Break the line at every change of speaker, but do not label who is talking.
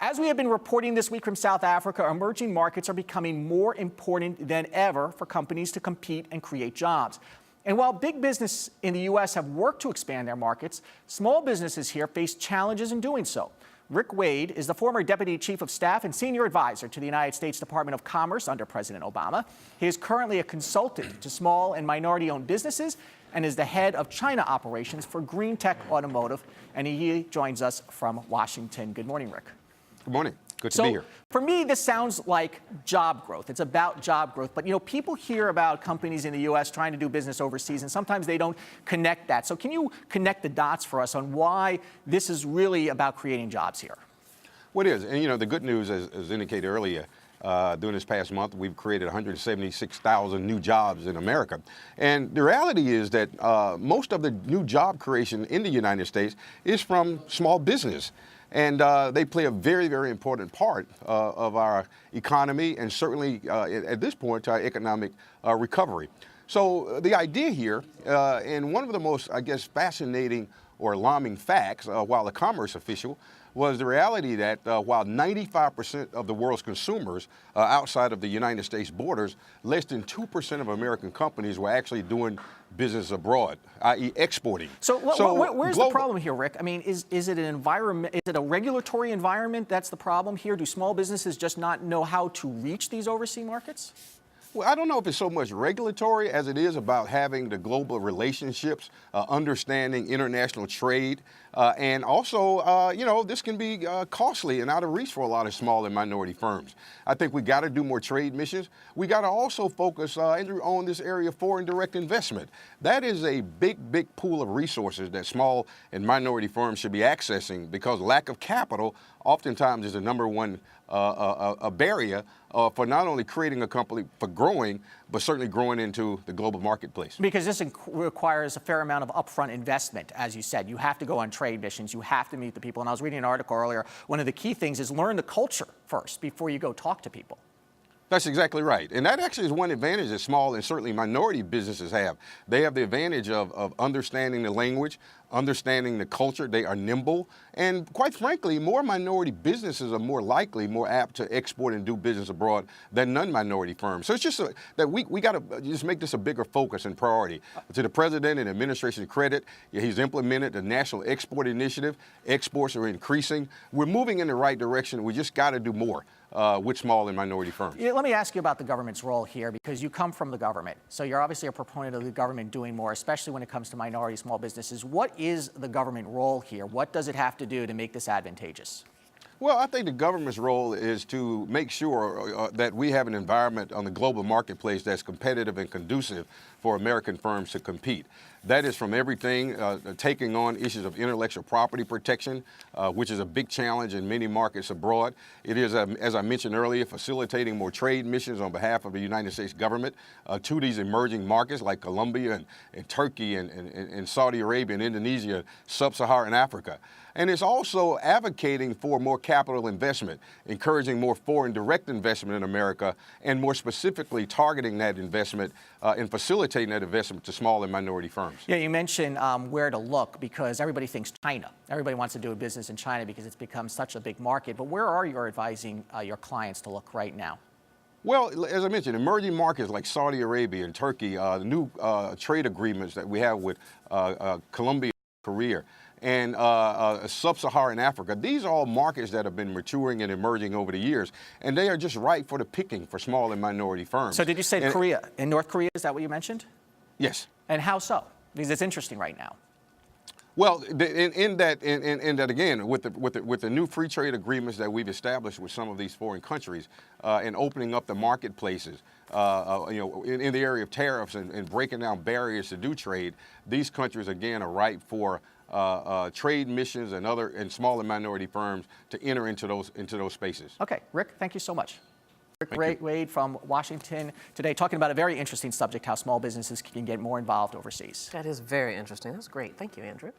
As we have been reporting this week from South Africa, emerging markets are becoming more important than ever for companies to compete and create jobs. And while big business in the U.S. have worked to expand their markets, small businesses here face challenges in doing so. Rick Wade is the former Deputy Chief of Staff and Senior Advisor to the United States Department of Commerce under President Obama. He is currently a consultant to small and minority-owned businesses and is the head of China operations for Green Tech Automotive. And he joins us from Washington. Good morning, Rick.
Good morning. Good to be here.
For me, this sounds like job growth. It's about job growth. But, people hear about companies in the U.S. trying to do business overseas, and sometimes they don't connect that. So can you connect the dots for us on why this is really about creating jobs here?
Well, it is. And, the good news, as indicated earlier, during this past month, we've created 176,000 new jobs in America. And the reality is that most of the new job creation in the United States is from small business. And they play a very, very important part of our economy and certainly at this point to our economic recovery. So the idea here, and one of the most, fascinating or alarming facts while a commerce official was the reality that while 95% of the world's consumers outside of the United States borders, less than 2% of American companies were actually doing business abroad, i.e. exporting.
So where's the problem here, Rick? I mean, is it an environment, is it a regulatory environment that's the problem here? Do small businesses just not know how to reach these overseas markets?
Well, I don't know if it's so much regulatory as it is about having the global relationships, understanding international trade, and also, this can be costly and out of reach for a lot of small and minority firms. I think we got to do more trade missions. We got to also focus, Andrew, on this area of foreign direct investment. That is a big, big pool of resources that small and minority firms should be accessing because lack of capital oftentimes is the number one a barrier for not only creating a company for growing, but certainly growing into the global marketplace.
Because this requires a fair amount of upfront investment, as you said. You have to go on trade missions. You have to meet the people. And I was reading an article earlier. One of the key things is learn the culture first before you go talk to people.
That's exactly right. And that actually is one advantage that small and certainly minority businesses have. They have the advantage of understanding the language, understanding the culture. They are nimble. And quite frankly, more minority businesses are more likely, more apt to export and do business abroad than non-minority firms. So it's just that we got to just make this a bigger focus and priority. To the president and administration's credit, he's implemented the National Export Initiative. Exports are increasing. We're moving in the right direction. We just got to do more with small and minority firms.
Yeah, let me ask you about the government's role here, because you come from the government. So you're obviously a proponent of the government doing more, especially when it comes to minority small businesses. What is the government role here? What does it have to do to make this advantageous?
Well, I think the government's role is to make sure that we have an environment on the global marketplace that's competitive and conducive for American firms to compete. That is from everything, taking on issues of intellectual property protection, which is a big challenge in many markets abroad. It is, as I mentioned earlier, facilitating more trade missions on behalf of the United States government to these emerging markets like Colombia and Turkey and Saudi Arabia and Indonesia, sub-Saharan Africa. And it's also advocating for more capital investment, encouraging more foreign direct investment in America, and more specifically targeting that investment and facilitating that investment to small and minority firms.
Yeah, you mentioned where to look, because everybody thinks China. Everybody wants to do a business in China because it's become such a big market. But where are you advising your clients to look right now?
Well, as I mentioned, emerging markets like Saudi Arabia and Turkey, the new trade agreements that we have with Colombia, Korea, and sub-Saharan Africa. These are all markets that have been maturing and emerging over the years, and they are just ripe for the picking for small and minority firms.
So did you say Korea? In North Korea, is that what you mentioned?
Yes.
And how so? Because it's interesting right now.
Well, in that again, with the new free trade agreements that we've established with some of these foreign countries, and opening up the marketplaces, in the area of tariffs and breaking down barriers to do trade, these countries again are ripe for trade missions and small and minority firms to enter into those spaces.
Okay, Rick, thank you so much. Rick Wade from Washington today, talking about a very interesting subject, how small businesses can get more involved overseas.
That is very interesting. That's great. Thank you, Andrew.